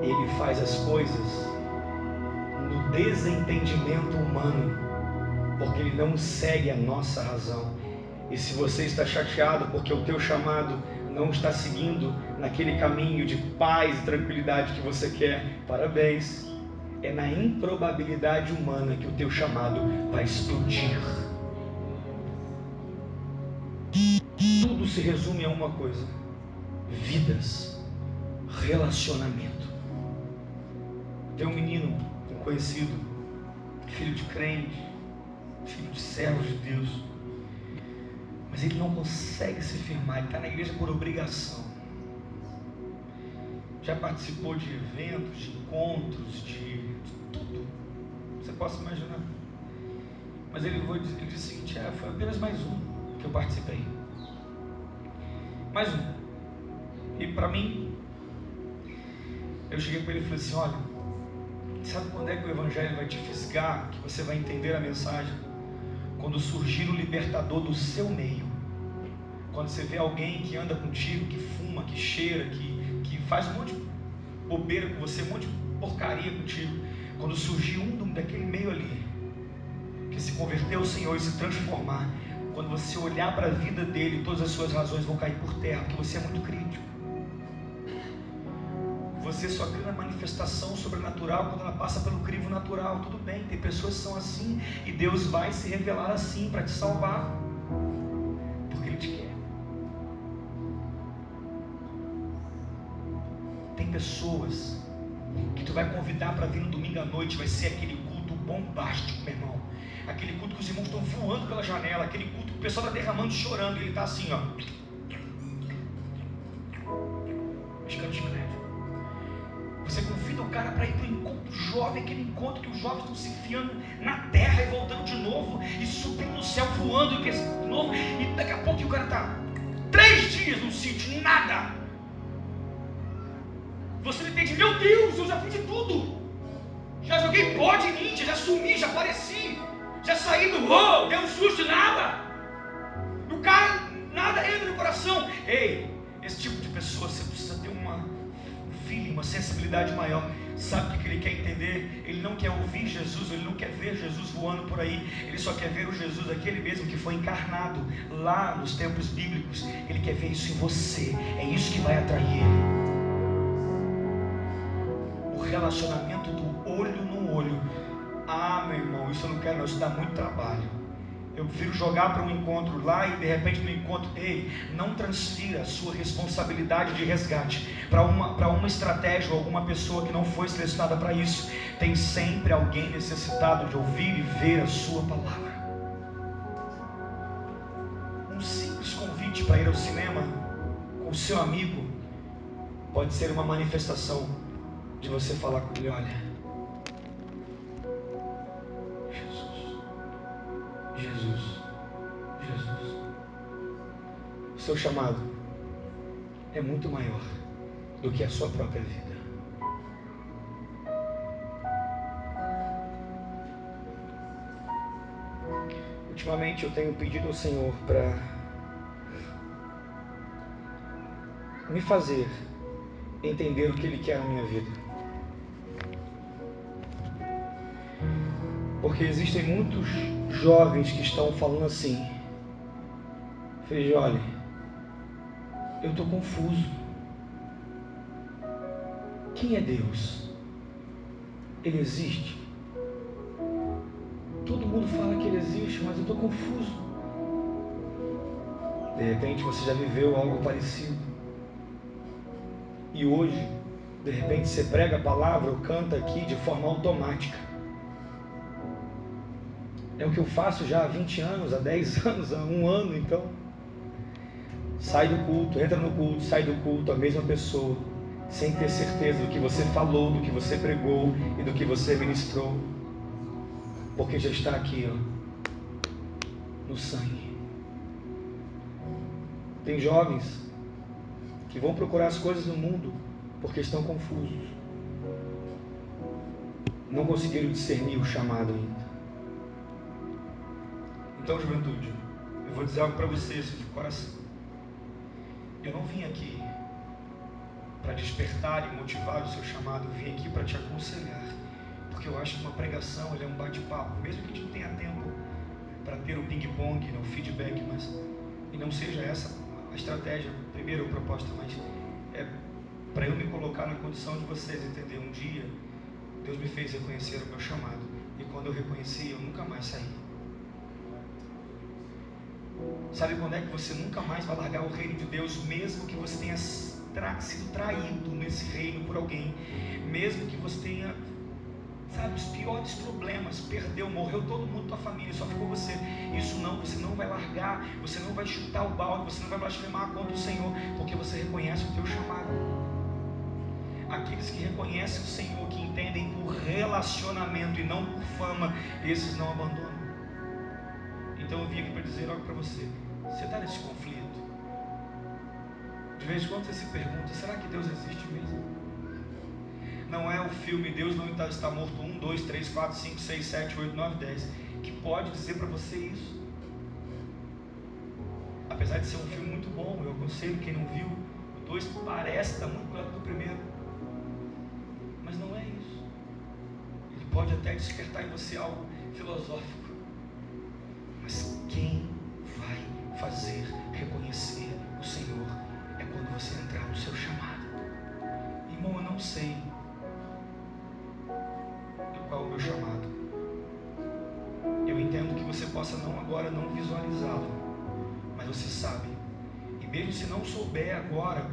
Ele faz as coisas no desentendimento humano, porque ele não segue a nossa razão. E se você está chateado porque o teu chamado não está seguindo naquele caminho de paz e tranquilidade que você quer, parabéns. É na improbabilidade humana que o teu chamado vai explodir. Tudo se resume a uma coisa: vidas, relacionamento. Tem um menino, um conhecido, filho de crente, filho de servos de Deus, mas ele não consegue se firmar. Ele está na igreja por obrigação. Já participou de eventos, de encontros, de tudo. Você pode imaginar. Mas ele disse o seguinte: foi apenas mais um que eu participei. Mais um. E para mim, eu cheguei para ele e falei assim: olha, sabe quando é que o evangelho vai te fisgar, que você vai entender a mensagem? Quando surgir o libertador do seu meio. Quando você vê alguém que anda contigo, que fuma, que cheira, que faz um monte de bobeira com você, um monte de porcaria contigo. Quando surgir um daquele meio ali, que se converteu ao Senhor e se transformar, quando você olhar para a vida dele, todas as suas razões vão cair por terra, porque você é muito crítico. Você só crê na manifestação sobrenatural quando ela passa pelo crivo natural. Tudo bem, tem pessoas que são assim, e Deus vai se revelar assim para te salvar, porque Ele te quer. Tem pessoas que tu vai convidar para vir no domingo à noite, vai ser aquele culto bombástico, meu irmão. Aquele culto que os irmãos estão voando pela janela, aquele culto que o pessoal está derramando, chorando, e ele está assim, ó, piscando de crédito. Você convida o cara para ir para o encontro jovem, aquele encontro que os jovens estão se enfiando na terra e voltando de novo, e subindo no céu, voando de novo, e daqui a pouco o cara está 3 dias no sítio, nada. Você não entende: meu Deus, eu já fiz de tudo. Já joguei bode ninja, já sumi, já apareci, já saí do rolo, deu um susto, nada. E o cara, nada entra no coração. Ei, esse tipo de pessoa, você precisa ter um feeling, uma sensibilidade maior. Sabe o que ele quer entender? Ele não quer ouvir Jesus, ele não quer ver Jesus voando por aí. Ele só quer ver o Jesus, aquele mesmo que foi encarnado lá nos tempos bíblicos. Ele quer ver isso em você. É isso que vai atrair ele. O relacionamento do olho no olho. Ah, meu irmão, isso eu não quero não, isso dá muito trabalho. Eu prefiro jogar para um encontro lá e de repente no encontro, ei, não transfira a sua responsabilidade de resgate para uma estratégia ou alguma pessoa que não foi selecionada para isso. Tem sempre alguém necessitado de ouvir e ver a sua palavra. Um simples convite para ir ao cinema com o seu amigo pode ser uma manifestação de você falar com ele: olha, Jesus, o seu chamado é muito maior do que a sua própria vida. Ultimamente eu tenho pedido ao Senhor para me fazer entender o que Ele quer na minha vida. Porque existem muitos jovens que estão falando assim: Frei, olha, eu estou confuso. Quem é Deus? Ele existe? Todo mundo fala que Ele existe, mas eu estou confuso. De repente você já viveu algo parecido. E hoje, de repente você prega a palavra ou canta aqui de forma automática. É o que eu faço já há 20 anos, há 10 anos, há 1 ano, então. Sai do culto, entra no culto, sai do culto, a mesma pessoa, sem ter certeza do que você falou, do que você pregou e do que você ministrou. Porque já está aqui, ó, no sangue. Tem jovens que vão procurar as coisas no mundo porque estão confusos. Não conseguiram discernir o chamado ainda. Então, juventude, eu vou dizer algo para vocês de coração. Eu não vim aqui para despertar e motivar o seu chamado, eu vim aqui para te aconselhar. Porque eu acho que uma pregação é um bate-papo, mesmo que a gente não tenha tempo para ter o ping-pong, o feedback, mas e não seja essa a estratégia, primeiro a proposta, mas é para eu me colocar na condição de vocês entender. Um dia Deus me fez reconhecer o meu chamado, e quando eu reconheci, eu nunca mais saí. Sabe quando é que você nunca mais vai largar o reino de Deus, mesmo que você tenha sido traído nesse reino por alguém, mesmo que você tenha, sabe, os piores problemas, perdeu, morreu todo mundo da tua família, só ficou você. Isso não, você não vai largar, você não vai chutar o balde, você não vai blasfemar contra o Senhor, porque você reconhece o teu chamado. Aqueles que reconhecem o Senhor, que entendem por relacionamento e não por fama, esses não abandonam. Então eu vim aqui para dizer algo para você. Você está nesse conflito? De vez em quando você se pergunta: será que Deus existe mesmo? Não é o filme Deus não está morto 1, 2, 3, 4, 5, 6, 7, 8, 9, 10 que pode dizer para você isso. Apesar de ser um filme muito bom, eu aconselho quem não viu. O 2 parece estar muito melhor do que o primeiro, mas não é isso. Ele pode até despertar em você algo filosófico, mas quem vai fazer reconhecer o Senhor é quando você entrar no seu chamado. Irmão, eu não sei qual é o meu chamado. Eu entendo que você possa agora não visualizá-lo, mas você sabe. E mesmo se não souber agora,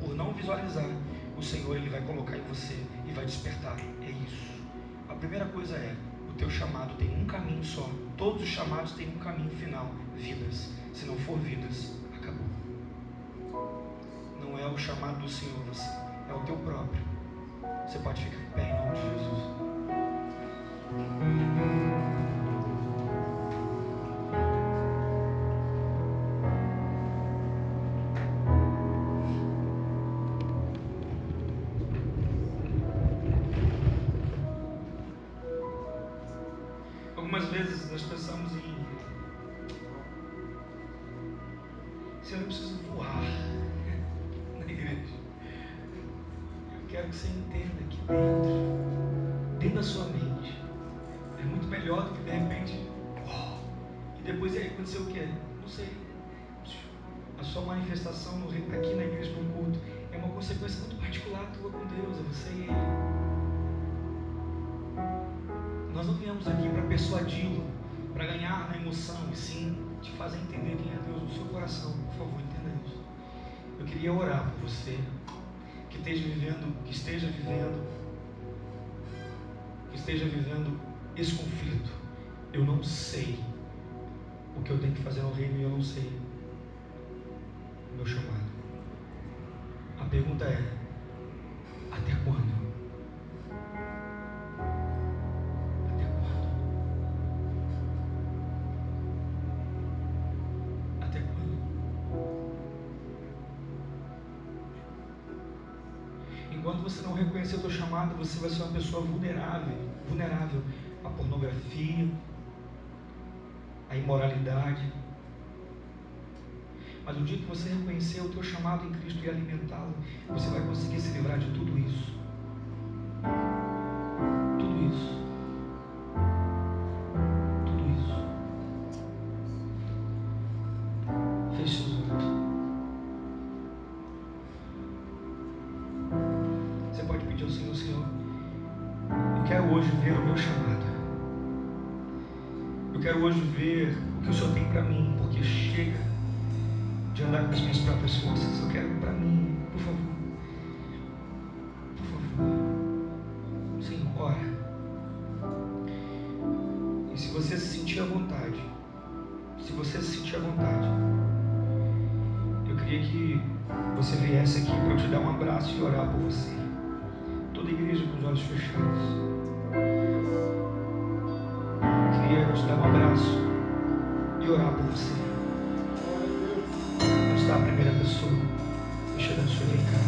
por não visualizar, o Senhor Ele vai colocar em você e vai despertar. É isso. A primeira coisa é: o teu chamado tem um caminho só. Todos os chamados têm um caminho final: vidas. Se não for vidas, acabou. Não é o chamado do Senhor, você é o teu próprio. Você pode ficar em pé em nome de Jesus. Algumas vezes nós pensamos em: se eu não preciso voar na igreja. Eu quero que você entenda que dentro da sua mente, é muito melhor do que de repente, e depois aí aconteceu o quê? Não sei. A sua manifestação aqui na igreja no culto é uma consequência muito particular tua com Deus, é você e Ele. Nós não viemos aqui para persuadi-lo, para ganhar na emoção, e sim te fazer entender quem é Deus no seu coração. Por favor, entenda isso. Eu queria orar por você que esteja vivendo esse conflito. Eu não sei o que eu tenho que fazer no reino e eu não sei o meu chamado. A pergunta é: até quando? Até quando? Até quando? Enquanto você não reconhecer o seu chamado, você vai ser uma pessoa vulnerável à pornografia, à imoralidade. Mas o dia que você reconhecer o teu chamado em Cristo e alimentá-lo, você vai conseguir se livrar de tudo isso. Tudo isso. Tudo isso. Feche seus olhos. Você pode pedir ao Senhor: Senhor, eu quero hoje ver o meu chamado. Eu quero hoje ver o que o Senhor tem para mim, porque chega de andar com as minhas próprias forças. Eu quero para mim, por favor. Por favor. Senhor, ora. E se você se sentir à vontade, eu queria que você viesse aqui para eu te dar um abraço e orar por você. Toda a igreja com os olhos fechados. Eu queria te dar um abraço e orar por você. Onde está a primeira pessoa? Deixa eu abençoar, vem cá.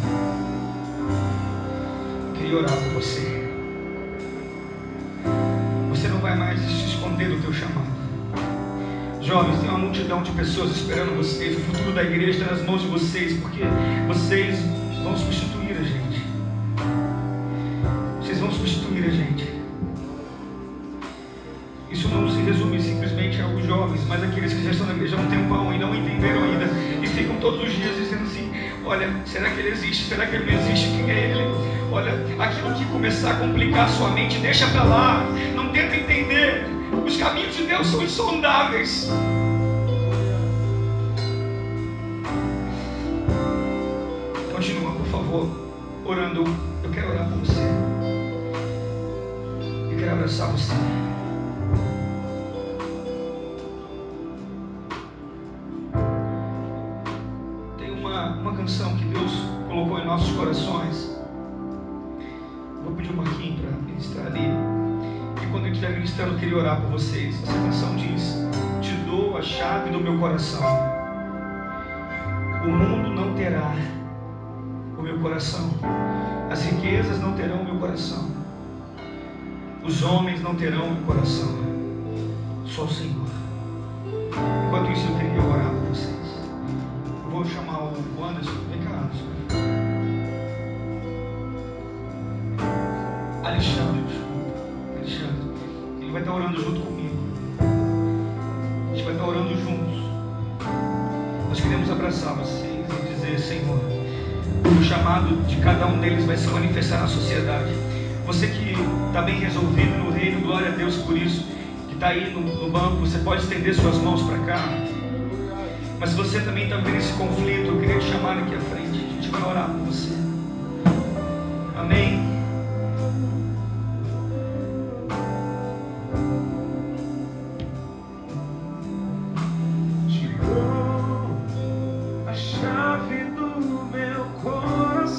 Eu queria orar por você. Você não vai mais se esconder do teu chamado. Jovens, tem uma multidão de pessoas esperando vocês. O futuro da igreja está nas mãos de vocês, porque vocês vão substituir a gente. Vocês vão substituir a gente. Isso não se resume simplesmente aos jovens, mas aqueles que já estão na igreja há um tempão e não entenderam ainda, e ficam todos os dias dizendo assim: olha, será que ele existe? Será que ele não existe? Quem é ele? Olha, aquilo que começar a complicar a sua mente, deixa para lá. Não tenta entender. Os caminhos de Deus são insondáveis. Continua, por favor, orando. Eu quero orar por você. Eu quero abraçar você. Tem uma canção que Deus colocou em nossos corações. Vou pedir o Marquinhos para ministrar ali. E quando eu estiver ministrando, eu queria orar por vocês. Essa canção diz: te dou a chave do meu coração. O mundo não terá o meu coração. As riquezas não terão o meu coração. Os homens não terão o meu coração. Só o Senhor. Enquanto isso, eu queria orar por vocês. Eu vou chamar o Anderson. Vem cá, Anderson. Alexandre, ele vai estar orando junto comigo. A gente vai estar orando juntos. Nós queremos abraçar vocês e dizer: Senhor, o chamado de cada um deles vai se manifestar na sociedade. Você que está bem resolvido no reino, glória a Deus por isso, que está aí no banco, você pode estender suas mãos para cá. Mas se você também está vendo esse conflito, eu queria te chamar aqui à frente. A gente vai orar por você. Amém. Te dou a chave do meu coração.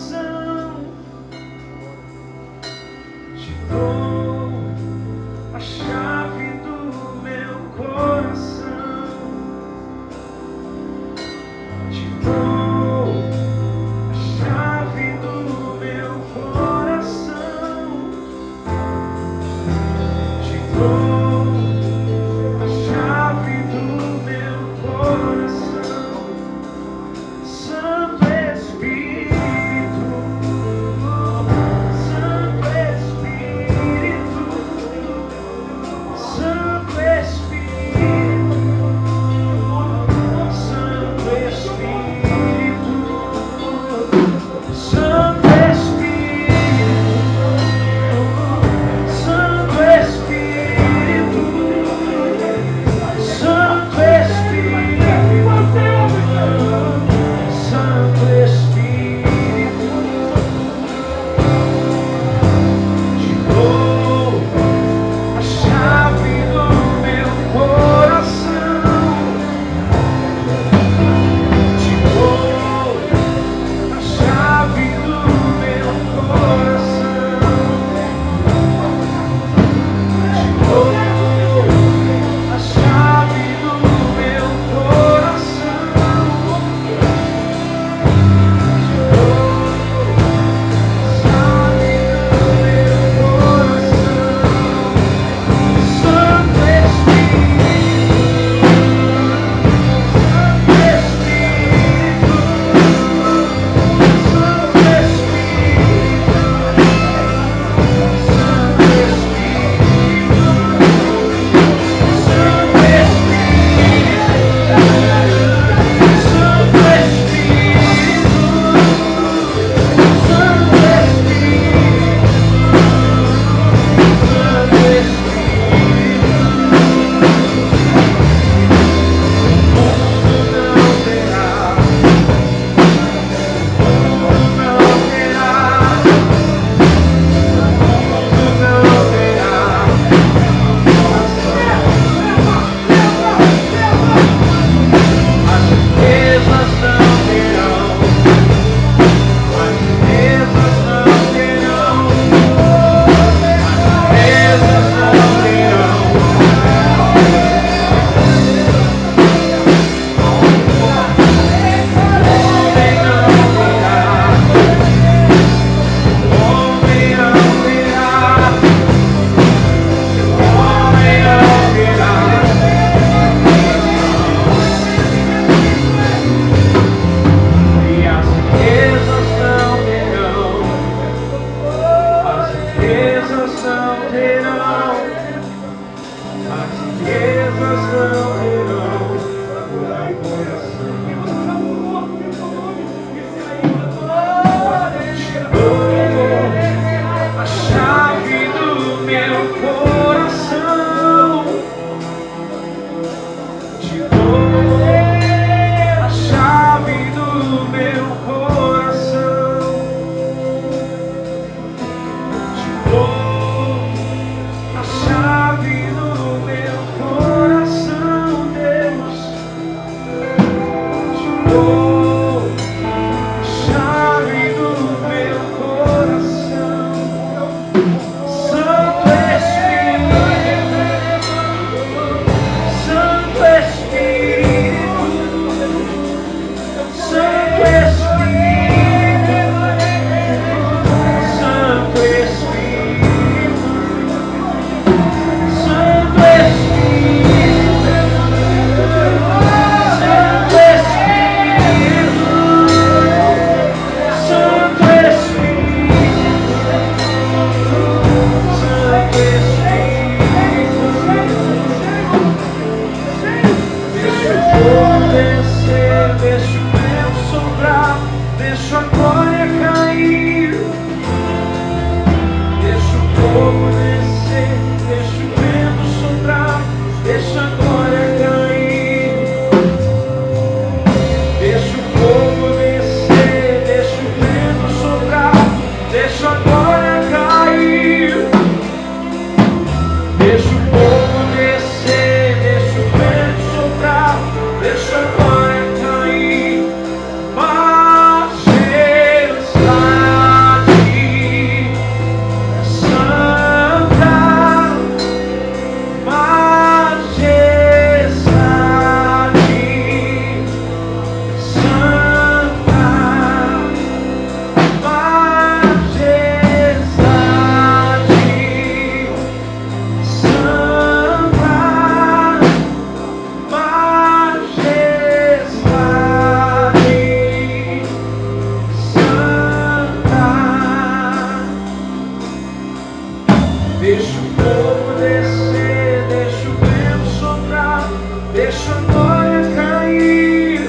Deixa o fogo descer, deixa o vento soprar, deixa a glória cair.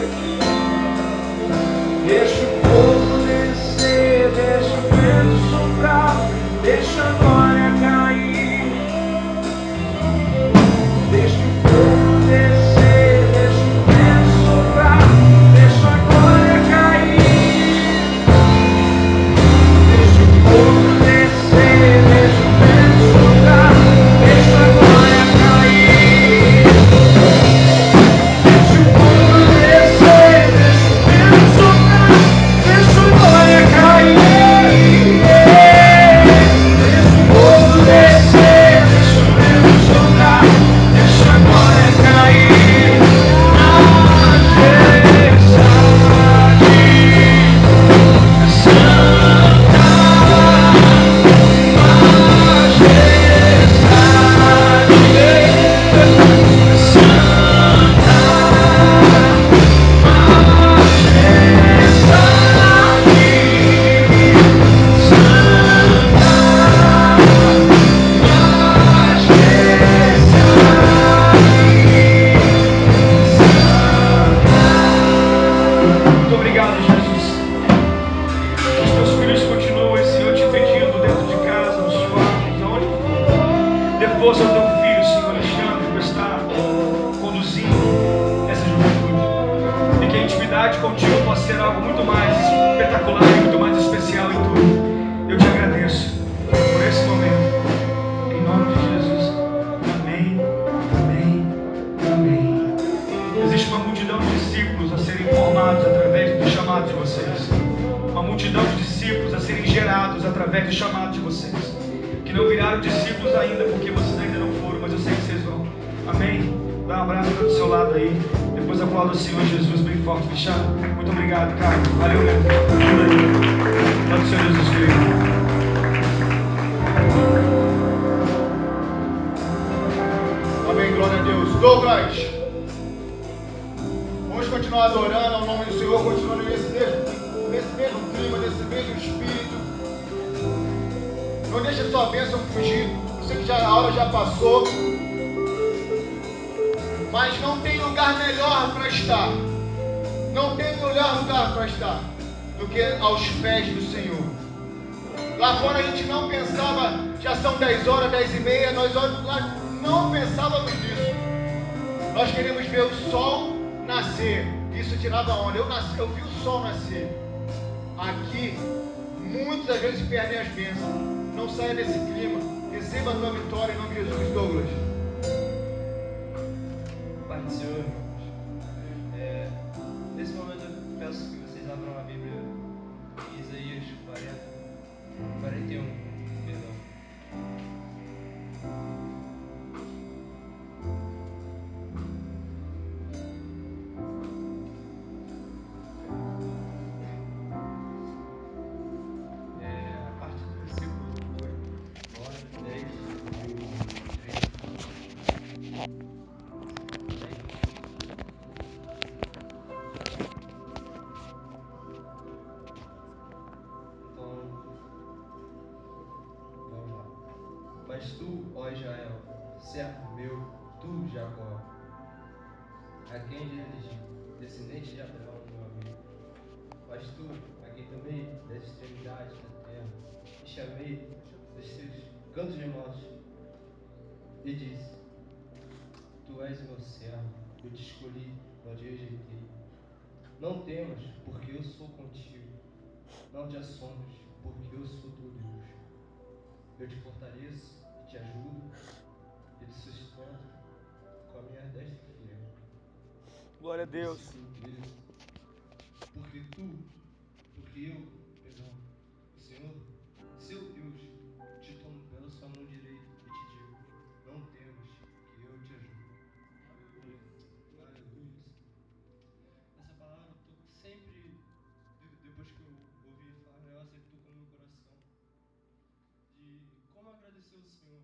Deixa o fogo descer, deixa o vento soprar, deixa a glória cair. Deixa o fogo descer, deixa o vento soprar, deixa a glória cair. Deixa o fogo descer, deixa o vento soprar, deixa a glória cair. Deixa o fogo descer, deixa o vento soprar, deixa a glória cair. Deixa o fogo descer, deixa o vento soprar, deixa a glória cair. Muito obrigado, Jesus. Que os teus filhos continuem, Senhor, te pedindo dentro de casa, nos quartos, aonde for. Dê força ao teu filho, Senhor Alexandre, por estar conduzindo essa juventude. E que a intimidade contigo possa ser algo muito mais espetacular e muito mais especial em tudo. Eu te agradeço por esse momento. Em nome de Jesus. Amém, amém, amém. Existe uma multidão de discípulos a serem formados através do chamado de vocês. Uma multidão de discípulos a serem gerados através do chamado de vocês. Que não viraram discípulos ainda, porque vocês ainda não foram, mas eu sei que vocês vão. Amém? Dá um abraço do seu lado aí. Depois aplauda o Senhor Jesus bem forte, fechado. Muito obrigado, cara. Valeu mesmo. Ajuda aí. Glória ao Senhor Jesus Cristo. Amém, glória a Deus. Douglas, vamos continuar adorando ao nome do Senhor, continuando nesse mesmo clima, nesse mesmo espírito. Não deixe a sua bênção fugir. Eu sei que a hora já passou, mas não tem lugar melhor para estar. Não tem melhor lugar para estar do que aos pés do Senhor. Lá fora a gente não pensava, já são 10 horas, 10 e meia, nós lá não pensávamos nisso. Nós queremos ver o sol nascer. Isso tirava onda. Eu vi o sol nascer. Aqui, muitas vezes perdem as bênçãos. Não saia desse clima. Receba a tua vitória em nome de Jesus, Douglas. Pai do Senhor, irmãos. Nesse momento eu peço que vocês abram a Bíblia em Isaías 41, perdão. A partir do versículo 8, 10 e 13. Mas tu, ó Israel, servo meu, tu, Jacó, a quem elegi, descendente de Abraão, meu amigo. Mas tu, a quem tomei das extremidades da terra, e chamei dos teus cantos remotos, e disse: Tu és meu servo, eu te escolhi, não te rejeitei. Não temas, porque eu sou contigo. Não te assombres, porque eu sou teu Deus. Eu te fortaleço e te ajudo, e te sustento com a minha destra firme. Glória a Deus. Versículo 13. O Senhor, seu Deus, te toma pela sua mão direita e te digo: não temas, que eu te ajudo. Aleluia. Essa palavra sempre, depois que eu ouvi falar nela, sempre tocou no meu coração. De como agradecer ao Senhor.